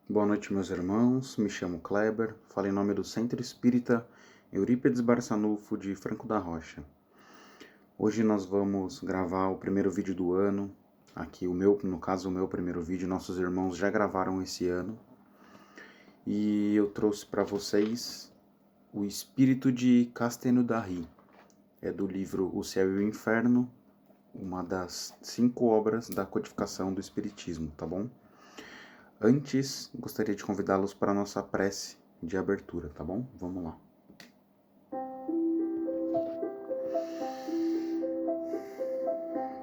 Boa noite, meus irmãos. Me chamo Kleber, falo em nome do Centro Espírita Eurípides Barçanufo de Franco da Rocha. Hoje nós vamos gravar o primeiro vídeo do ano. Aqui, o meu primeiro vídeo, nossos irmãos já gravaram esse ano. E eu trouxe para vocês o Espírito de Castelnaudary. É do livro O Céu e o Inferno, uma das 5 obras da codificação do Espiritismo, tá bom? Antes, gostaria de convidá-los para a nossa prece de abertura, tá bom? Vamos lá.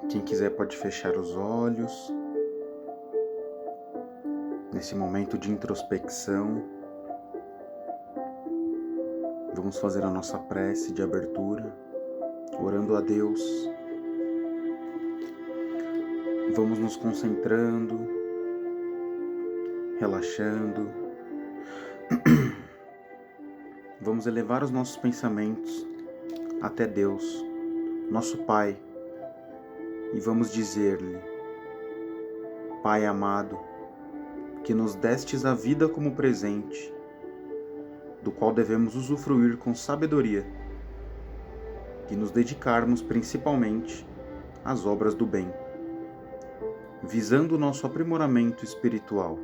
Quem quiser pode fechar os olhos. Nesse momento de introspecção, vamos fazer a nossa prece de abertura, orando a Deus. Vamos nos concentrando, relaxando. Vamos elevar os nossos pensamentos até Deus, nosso Pai, e vamos dizer-lhe: Pai amado, que nos destes a vida como presente, do qual devemos usufruir com sabedoria, e nos dedicarmos principalmente às obras do bem, visando o nosso aprimoramento espiritual.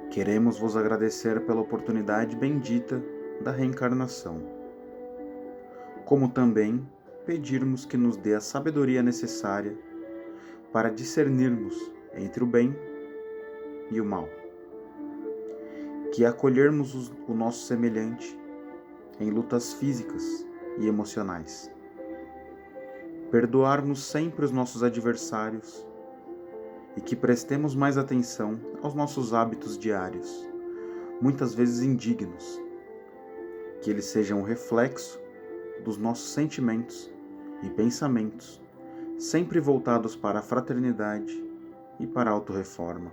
Queremos vos agradecer pela oportunidade bendita da reencarnação, como também pedirmos que nos dê a sabedoria necessária para discernirmos entre o bem e o mal, que acolhermos o nosso semelhante em lutas físicas e emocionais, perdoarmos sempre os nossos adversários e que prestemos mais atenção aos nossos hábitos diários, muitas vezes indignos, que eles sejam reflexo dos nossos sentimentos e pensamentos, sempre voltados para a fraternidade e para a autorreforma.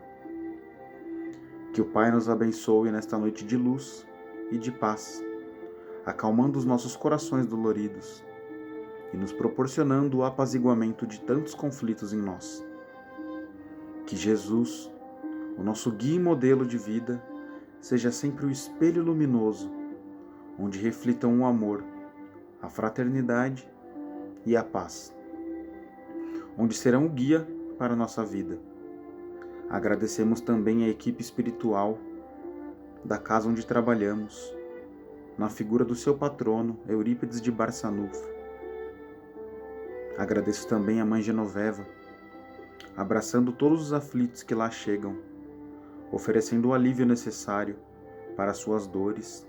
Que o Pai nos abençoe nesta noite de luz e de paz, acalmando os nossos corações doloridos e nos proporcionando o apaziguamento de tantos conflitos em nós. Que Jesus, o nosso guia e modelo de vida, seja sempre o espelho luminoso, onde reflitam o amor, a fraternidade e a paz, onde serão o guia para a nossa vida. Agradecemos também a equipe espiritual da casa onde trabalhamos, na figura do seu patrono, Eurípides de Barçanufo. Agradeço também a Mãe Genoveva, abraçando todos os aflitos que lá chegam, oferecendo o alívio necessário para as suas dores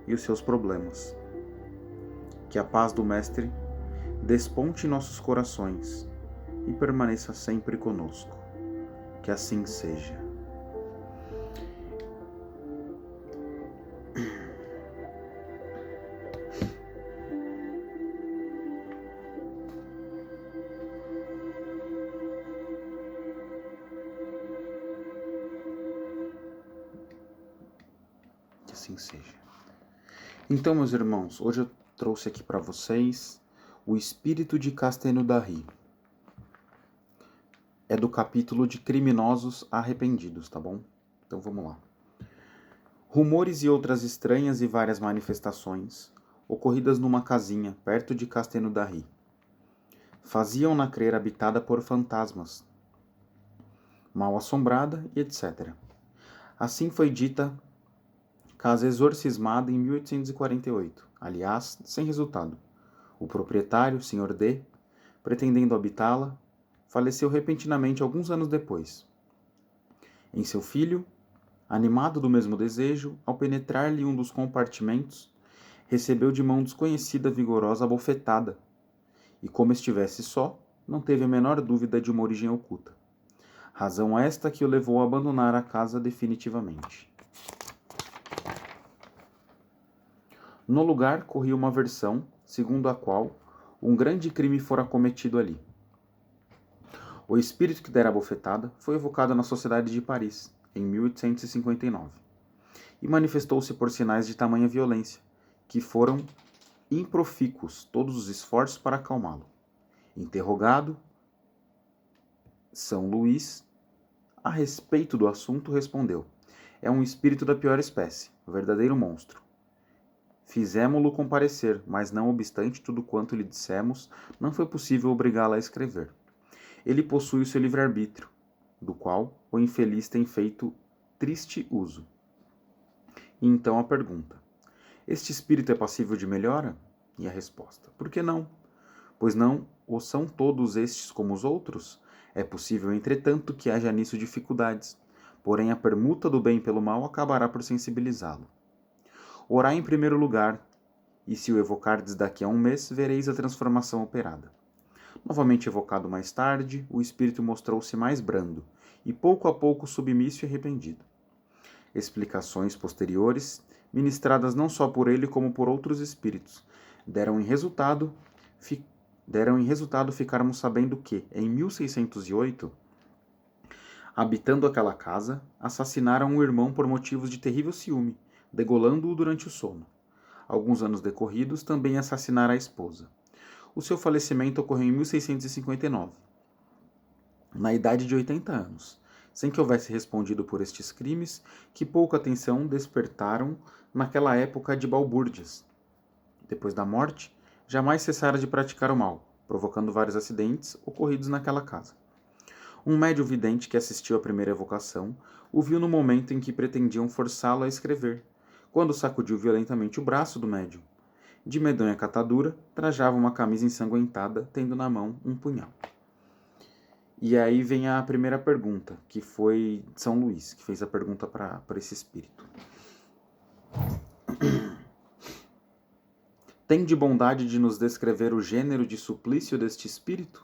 e os seus problemas. Que a paz do Mestre desponte em nossos corações e permaneça sempre conosco. Que assim seja. Que assim seja. Então, meus irmãos, hoje eu trouxe aqui para vocês o Espírito de Castelnaudary. É do capítulo de Criminosos Arrependidos, tá bom? Então vamos lá. Rumores e outras estranhas e várias manifestações, ocorridas numa casinha perto de Castelnaudary, faziam-na crer habitada por fantasmas, mal assombrada e etc. Assim foi dita casa exorcismada em 1848, aliás, sem resultado. O proprietário, Sr. D., pretendendo habitá-la, faleceu repentinamente alguns anos depois. Em seu filho, animado do mesmo desejo, ao penetrar-lhe um dos compartimentos, recebeu de mão desconhecida vigorosa bofetada, e como estivesse só, não teve a menor dúvida de uma origem oculta. Razão esta que o levou a abandonar a casa definitivamente. No lugar corria uma versão, segundo a qual um grande crime fora cometido ali. O espírito que dera a bofetada foi evocado na Sociedade de Paris, em 1859, e manifestou-se por sinais de tamanha violência, que foram improfícuos todos os esforços para acalmá-lo. Interrogado, São Luís a respeito do assunto, respondeu: é um espírito da pior espécie, o verdadeiro monstro. Fizemo-lo comparecer, mas não obstante tudo quanto lhe dissemos, não foi possível obrigá-la a escrever. Ele possui o seu livre-arbítrio, do qual o infeliz tem feito triste uso. E então a pergunta: este espírito é passível de melhora? E a resposta: por que não? Pois não o são todos estes como os outros? É possível, entretanto, que haja nisso dificuldades, porém a permuta do bem pelo mal acabará por sensibilizá-lo. Orai em primeiro lugar, e se o evocardes daqui a um mês, vereis a transformação operada. Novamente evocado mais tarde, o espírito mostrou-se mais brando, e pouco a pouco submisso e arrependido. Explicações posteriores, ministradas não só por ele como por outros espíritos, deram em resultado ficarmos sabendo que, em 1608, habitando aquela casa, assassinaram o irmão por motivos de terrível ciúme, degolando-o durante o sono. Alguns anos decorridos, também assassinara a esposa. O seu falecimento ocorreu em 1659, na idade de 80 anos, sem que houvesse respondido por estes crimes, que pouca atenção despertaram naquela época de balbúrdias. Depois da morte, jamais cessara de praticar o mal, provocando vários acidentes ocorridos naquela casa. Um médium vidente que assistiu à primeira evocação o viu no momento em que pretendiam forçá-lo a escrever, quando sacudiu violentamente o braço do médium. De medonha catadura, trajava uma camisa ensanguentada, tendo na mão um punhal. E aí vem a primeira pergunta, que foi São Luís, que fez a pergunta para esse espírito. Tem de bondade de nos descrever o gênero de suplício deste espírito?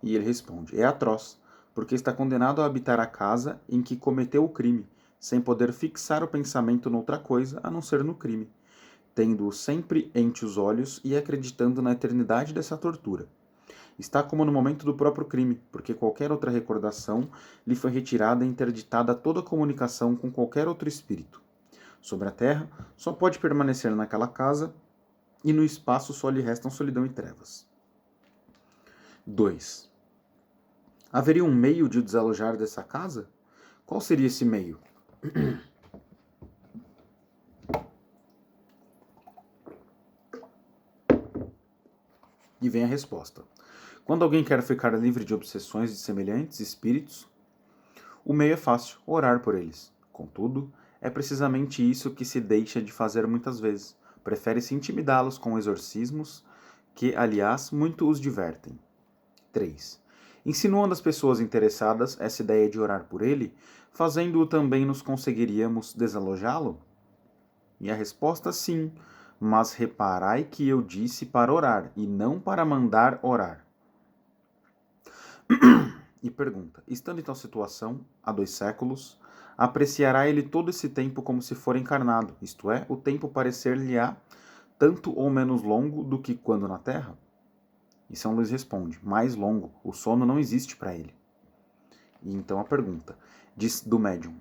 E ele responde: é atroz, porque está condenado a habitar a casa em que cometeu o crime, sem poder fixar o pensamento noutra coisa a não ser no crime, tendo-o sempre ante os olhos e acreditando na eternidade dessa tortura. Está como no momento do próprio crime, porque qualquer outra recordação lhe foi retirada e interditada toda comunicação com qualquer outro espírito. Sobre a terra, só pode permanecer naquela casa, e no espaço só lhe restam solidão e trevas. 2. Haveria um meio de o desalojar dessa casa? Qual seria esse meio? E vem a resposta. Quando alguém quer ficar livre de obsessões de semelhantes espíritos, o meio é fácil, orar por eles. Contudo, é precisamente isso que se deixa de fazer muitas vezes. Prefere-se intimidá-los com exorcismos, que, aliás, muito os divertem. 3. Insinuando às pessoas interessadas essa ideia de orar por ele, fazendo-o também nos conseguiríamos desalojá-lo? E a resposta sim, mas reparai que eu disse para orar, e não para mandar orar. E pergunta: estando em tal situação, há 2 séculos, apreciará ele todo esse tempo como se for encarnado, isto é, o tempo parecer-lhe-á tanto ou menos longo do que quando na terra? E São Luís responde: mais longo, o sono não existe para ele. E então a pergunta do médium: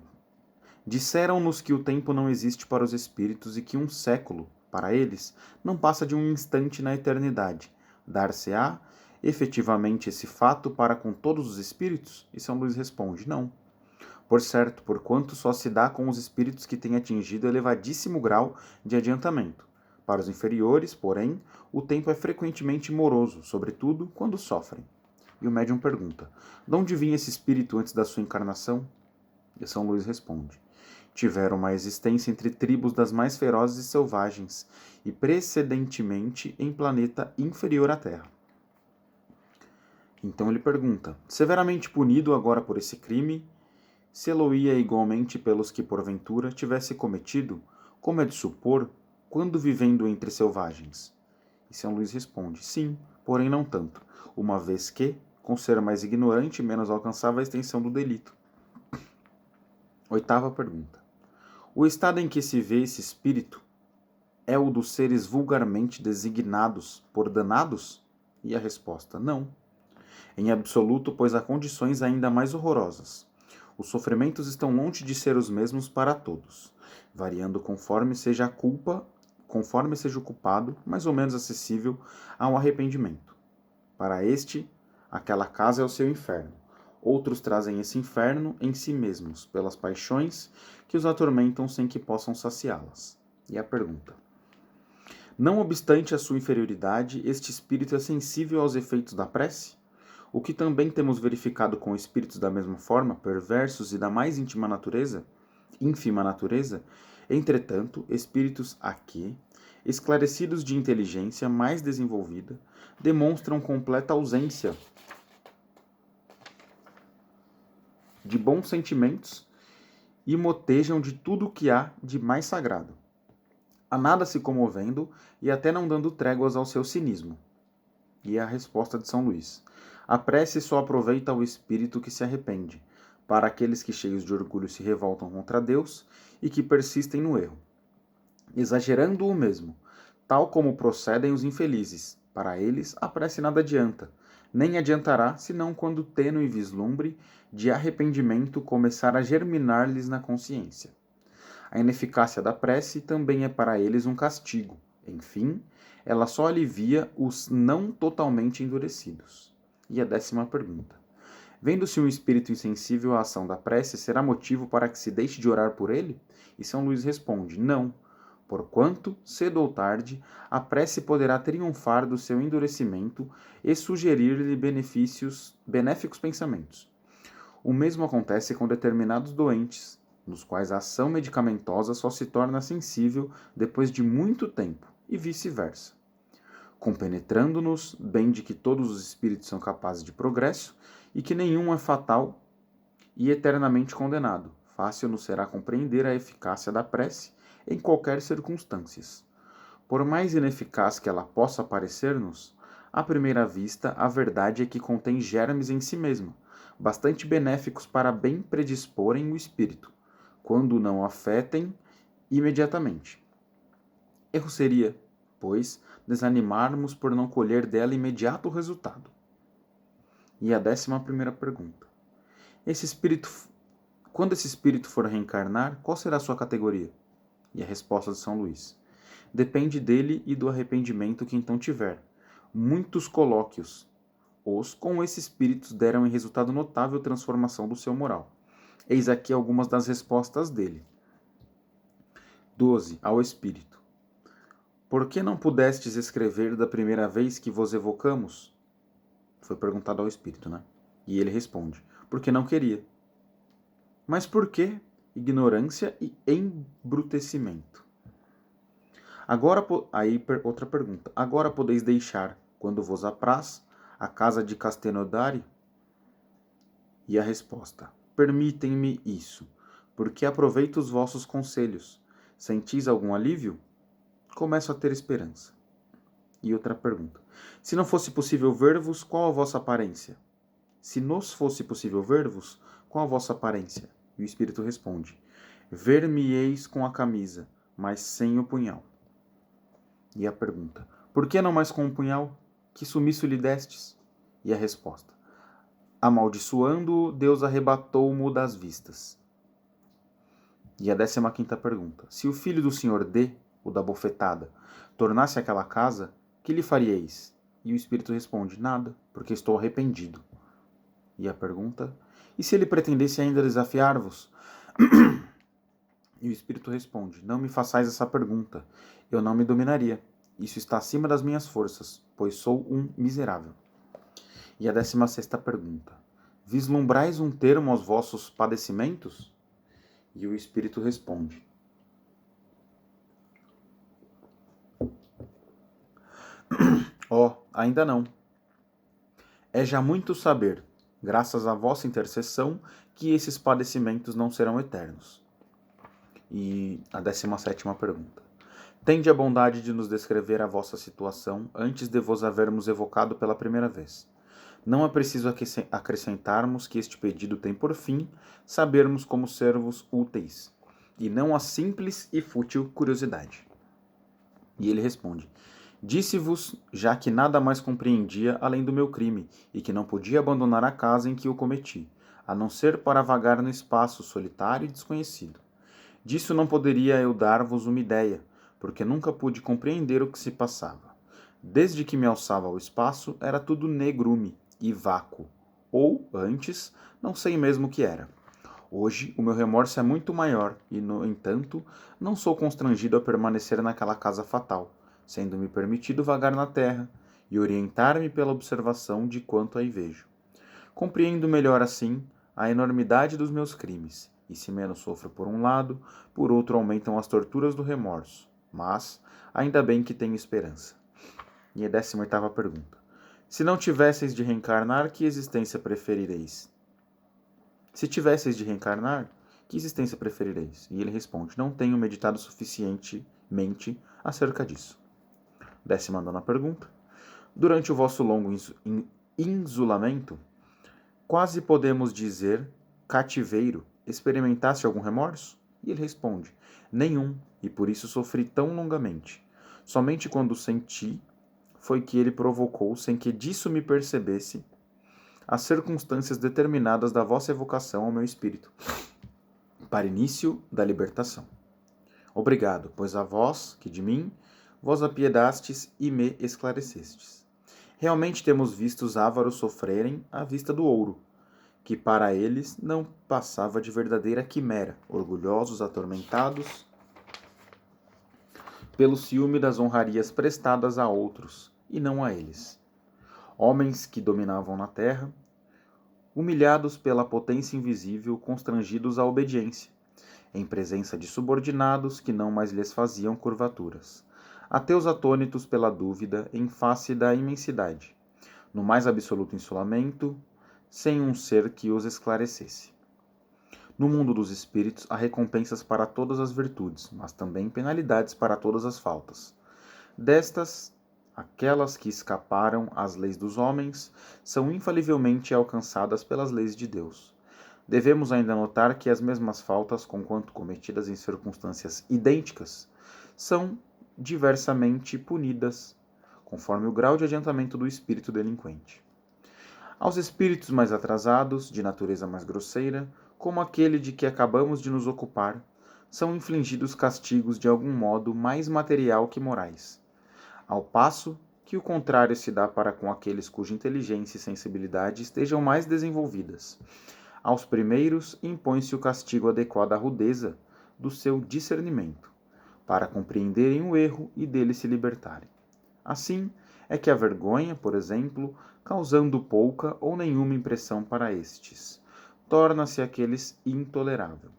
disseram-nos que o tempo não existe para os espíritos e que um século, para eles, não passa de um instante na eternidade. Dar-se-á efetivamente esse fato para com todos os espíritos? E São Luís responde: não. Por certo, porquanto só se dá com os espíritos que têm atingido elevadíssimo grau de adiantamento. Para os inferiores, porém, o tempo é frequentemente moroso, sobretudo quando sofrem. E o médium pergunta: de onde vinha esse espírito antes da sua encarnação? E São Luís responde: tiveram uma existência entre tribos das mais ferozes e selvagens, e precedentemente em planeta inferior à Terra. Então ele pergunta: severamente punido agora por esse crime, sê-lo-ia igualmente pelos que porventura tivesse cometido, como é de supor, quando vivendo entre selvagens? E São Luís responde: sim, porém não tanto, uma vez que, com ser mais ignorante, menos alcançava a extensão do delito. 8ª pergunta: o estado em que se vê esse espírito é o dos seres vulgarmente designados por danados? E a resposta: não. Em absoluto, pois há condições ainda mais horrorosas. Os sofrimentos estão longe de ser os mesmos para todos, variando conforme seja o culpado, mais ou menos acessível ao arrependimento. Para este, aquela casa é o seu inferno. Outros trazem esse inferno em si mesmos, pelas paixões que os atormentam sem que possam saciá-las. E a pergunta: não obstante a sua inferioridade, este espírito é sensível aos efeitos da prece? O que também temos verificado com espíritos da mesma forma, perversos e da mais ínfima natureza, entretanto, espíritos aqui, esclarecidos de inteligência mais desenvolvida, demonstram completa ausência de bons sentimentos e motejam de tudo o que há de mais sagrado, a nada se comovendo e até não dando tréguas ao seu cinismo. E a resposta de São Luís: a prece só aproveita ao espírito que se arrepende, para aqueles que cheios de orgulho se revoltam contra Deus e que persistem no erro, exagerando o mesmo, tal como procedem os infelizes. Para eles, a prece nada adianta, nem adiantará senão quando tênue vislumbre de arrependimento começar a germinar-lhes na consciência. A ineficácia da prece também é para eles um castigo. Enfim, ela só alivia os não totalmente endurecidos. E a 10ª pergunta: vendo-se um espírito insensível à ação da prece, será motivo para que se deixe de orar por ele? E São Luís responde: não, porquanto, cedo ou tarde, a prece poderá triunfar do seu endurecimento e sugerir-lhe benéficos pensamentos. O mesmo acontece com determinados doentes, nos quais a ação medicamentosa só se torna sensível depois de muito tempo, e vice-versa. Compenetrando-nos bem de que todos os espíritos são capazes de progresso e que nenhum é fatal e eternamente condenado, fácil nos será compreender a eficácia da prece em qualquer circunstâncias. Por mais ineficaz que ela possa parecer-nos, à primeira vista, a verdade é que contém germes em si mesma, bastante benéficos para bem predisporem o espírito, quando não afetem imediatamente. Erro seria, pois, desanimarmos por não colher dela imediato resultado. E a 11ª pergunta: quando esse espírito for reencarnar, qual será a sua categoria? E a resposta de São Luís: depende dele e do arrependimento que então tiver. Muitos colóquios com esse espírito deram em resultado notável transformação do seu moral. Eis aqui algumas das respostas dele. 12. Ao espírito: por que não pudestes escrever da primeira vez que vos evocamos? Foi perguntado ao espírito, né? E ele responde: porque não queria. Mas por quê? Ignorância e embrutecimento. Outra pergunta. Agora podeis deixar, quando vos apraz, a casa de Castenodari? E a resposta: permitem-me isso, porque aproveito os vossos conselhos. Sentis algum alívio? Começo a ter esperança. E outra pergunta: se não fosse possível ver-vos, qual a vossa aparência? Se nos fosse possível ver-vos, qual a vossa aparência? E o espírito responde: ver-me-eis com a camisa, mas sem o punhal. E a pergunta: por que não mais com o punhal? Que sumiço lhe destes? E a resposta: amaldiçoando-o, Deus arrebatou-mo das vistas. E a 15ª pergunta: se o filho do senhor D, o da bofetada, tornasse àquela casa, que lhe faríeis? E o espírito responde: nada, porque estou arrependido. E a pergunta: e se ele pretendesse ainda desafiar-vos? E o espírito responde: não me façais essa pergunta, eu não me dominaria. Isso está acima das minhas forças, pois sou um miserável. E a 16ª pergunta: vislumbrais um termo aos vossos padecimentos? E o espírito responde: ainda não. É já muito saber, graças à vossa intercessão, que esses padecimentos não serão eternos. E a 17ª pergunta: tende a bondade de nos descrever a vossa situação antes de vos havermos evocado pela primeira vez. Não é preciso acrescentarmos que este pedido tem por fim sabermos como servos úteis, e não a simples e fútil curiosidade. E ele responde: disse-vos já que nada mais compreendia além do meu crime, e que não podia abandonar a casa em que o cometi, a não ser para vagar no espaço solitário e desconhecido. Disso não poderia eu dar-vos uma ideia, porque nunca pude compreender o que se passava. Desde que me alçava ao espaço, era tudo negrume e vácuo, ou, antes, não sei mesmo o que era. Hoje, o meu remorso é muito maior e, no entanto, não sou constrangido a permanecer naquela casa fatal, sendo-me permitido vagar na terra e orientar-me pela observação de quanto aí vejo. Compreendo melhor, assim, a enormidade dos meus crimes, e se menos sofro por um lado, por outro aumentam as torturas do remorso. Mas, ainda bem que tenho esperança. E a 18ª pergunta. Se não tivesseis de reencarnar, que existência preferireis? Se tivesseis de reencarnar, que existência preferireis? E ele responde, não tenho meditado suficientemente acerca disso. 19ª pergunta. Durante o vosso longo isolamento, quase podemos dizer cativeiro, experimentaste algum remorso? E ele responde, nenhum, e por isso sofri tão longamente. Somente quando senti foi que ele provocou, sem que disso me percebesse, as circunstâncias determinadas da vossa evocação ao meu espírito, para início da libertação. Obrigado, pois a vós, que de mim, vos apiedastes e me esclarecestes. Realmente temos visto os ávaros sofrerem à vista do ouro, que para eles não passava de verdadeira quimera, orgulhosos, atormentados pelo ciúme das honrarias prestadas a outros, e não a eles. Homens que dominavam na terra, humilhados pela potência invisível, constrangidos à obediência, em presença de subordinados que não mais lhes faziam curvaturas. Ateus atônitos pela dúvida em face da imensidade, no mais absoluto insolamento, sem um ser que os esclarecesse. No mundo dos espíritos há recompensas para todas as virtudes, mas também penalidades para todas as faltas. Destas, aquelas que escaparam às leis dos homens são infalivelmente alcançadas pelas leis de Deus. Devemos ainda notar que as mesmas faltas, conquanto cometidas em circunstâncias idênticas, são diversamente punidas, conforme o grau de adiantamento do espírito delinquente. Aos espíritos mais atrasados, de natureza mais grosseira, como aquele de que acabamos de nos ocupar, são infligidos castigos de algum modo mais material que morais, ao passo que o contrário se dá para com aqueles cuja inteligência e sensibilidade estejam mais desenvolvidas. Aos primeiros impõe-se o castigo adequado à rudeza do seu discernimento, para compreenderem o erro e dele se libertarem. Assim é que a vergonha, por exemplo, causando pouca ou nenhuma impressão para estes, torna-se àqueles intolerável.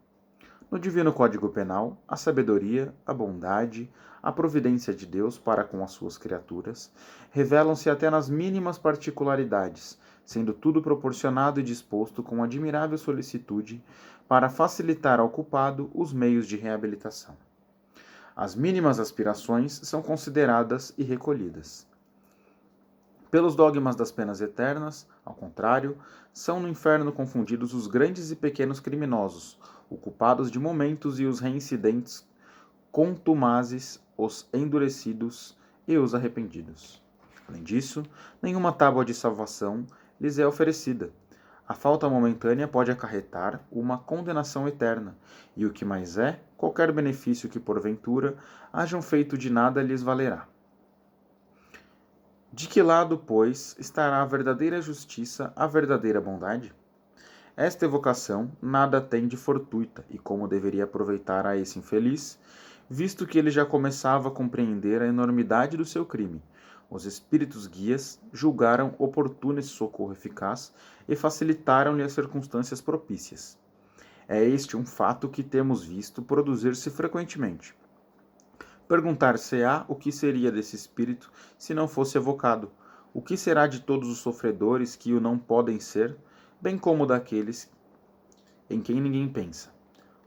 No Divino Código Penal, a sabedoria, a bondade, a providência de Deus para com as suas criaturas revelam-se até nas mínimas particularidades, sendo tudo proporcionado e disposto com admirável solicitude para facilitar ao culpado os meios de reabilitação. As mínimas aspirações são consideradas e recolhidas. Pelos dogmas das penas eternas, ao contrário, são no inferno confundidos os grandes e pequenos criminosos, ocupados de momentos e os reincidentes, contumazes, os endurecidos e os arrependidos. Além disso, nenhuma tábua de salvação lhes é oferecida. A falta momentânea pode acarretar uma condenação eterna, e o que mais é, qualquer benefício que porventura hajam feito de nada lhes valerá. De que lado, pois, estará a verdadeira justiça, a verdadeira bondade? Esta evocação nada tem de fortuita, e como deveria aproveitar a esse infeliz, visto que ele já começava a compreender a enormidade do seu crime. Os espíritos guias julgaram oportuno esse socorro eficaz e facilitaram-lhe as circunstâncias propícias. É este um fato que temos visto produzir-se frequentemente. Perguntar-se-á o que seria desse espírito se não fosse evocado, o que será de todos os sofredores que o não podem ser, bem como daqueles em quem ninguém pensa.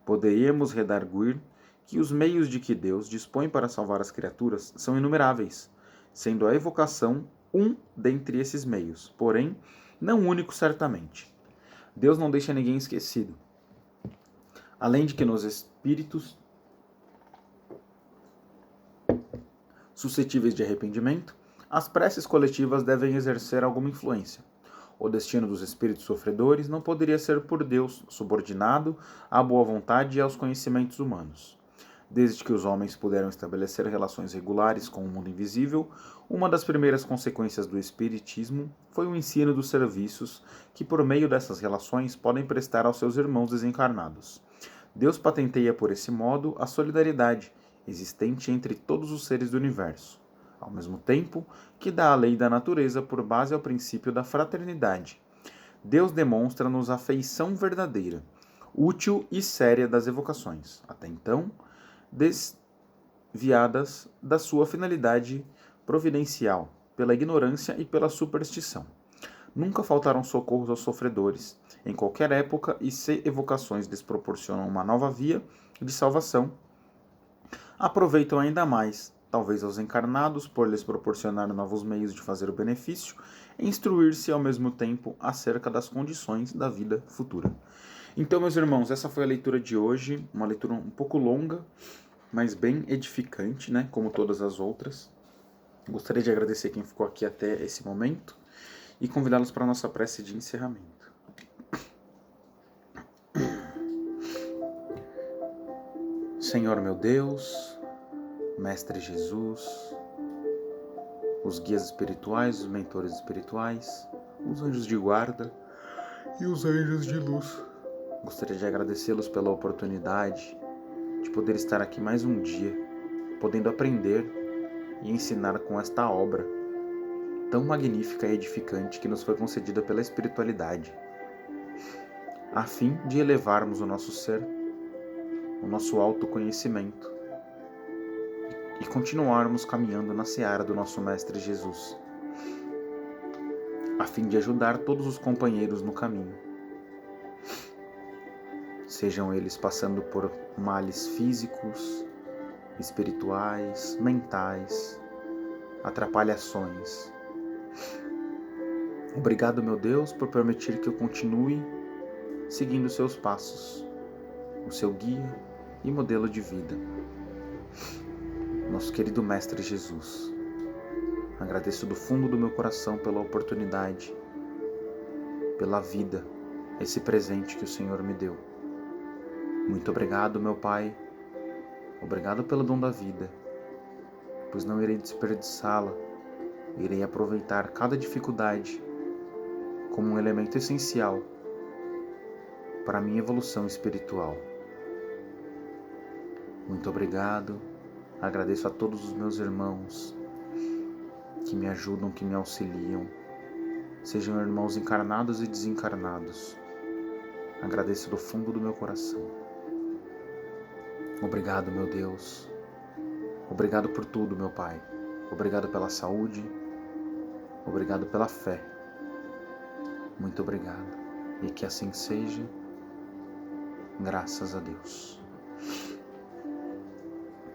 Poderíamos redarguir que os meios de que Deus dispõe para salvar as criaturas são inumeráveis, sendo a evocação um dentre esses meios, porém, não único certamente. Deus não deixa ninguém esquecido. Além de que nos espíritos suscetíveis de arrependimento, as preces coletivas devem exercer alguma influência. O destino dos espíritos sofredores não poderia ser por Deus subordinado à boa vontade e aos conhecimentos humanos. Desde que os homens puderam estabelecer relações regulares com o mundo invisível, uma das primeiras consequências do Espiritismo foi o ensino dos serviços que, por meio dessas relações, podem prestar aos seus irmãos desencarnados. Deus patenteia por esse modo a solidariedade existente entre todos os seres do universo, ao mesmo tempo que dá a lei da natureza por base ao princípio da fraternidade. Deus demonstra-nos a feição verdadeira, útil e séria das evocações, até então desviadas da sua finalidade providencial, pela ignorância e pela superstição. Nunca faltaram socorros aos sofredores, em qualquer época, e se evocações lhes proporcionam uma nova via de salvação, aproveitam ainda mais, talvez aos encarnados, por lhes proporcionar novos meios de fazer o benefício, e instruir-se ao mesmo tempo acerca das condições da vida futura. Então, meus irmãos, essa foi a leitura de hoje, uma leitura um pouco longa, mas bem edificante, né, como todas as outras. Gostaria de agradecer quem ficou aqui até esse momento e convidá-los para a nossa prece de encerramento. Senhor meu Deus, Mestre Jesus, os guias espirituais, os mentores espirituais, os anjos de guarda e os anjos de luz. Gostaria de agradecê-los pela oportunidade de poder estar aqui mais um dia, podendo aprender e ensinar com esta obra tão magnífica e edificante que nos foi concedida pela espiritualidade, a fim de elevarmos o nosso ser, o nosso autoconhecimento e continuarmos caminhando na seara do nosso Mestre Jesus, a fim de ajudar todos os companheiros no caminho, sejam eles passando por males físicos, espirituais, mentais, atrapalhações. Obrigado, meu Deus, por permitir que eu continue seguindo seus passos, o seu guia e modelo de vida, nosso querido Mestre Jesus. Agradeço do fundo do meu coração pela oportunidade, pela vida, esse presente que o Senhor me deu. Muito obrigado, meu Pai. Obrigado pelo dom da vida, pois não irei desperdiçá-la. Irei aproveitar cada dificuldade como um elemento essencial para a minha evolução espiritual. Muito obrigado. Agradeço a todos os meus irmãos que me ajudam, que me auxiliam, sejam irmãos encarnados e desencarnados. Agradeço do fundo do meu coração. Obrigado, meu Deus. Obrigado por tudo, meu Pai. Obrigado pela saúde. Obrigado pela fé. Muito obrigado. E que assim seja. Graças a Deus.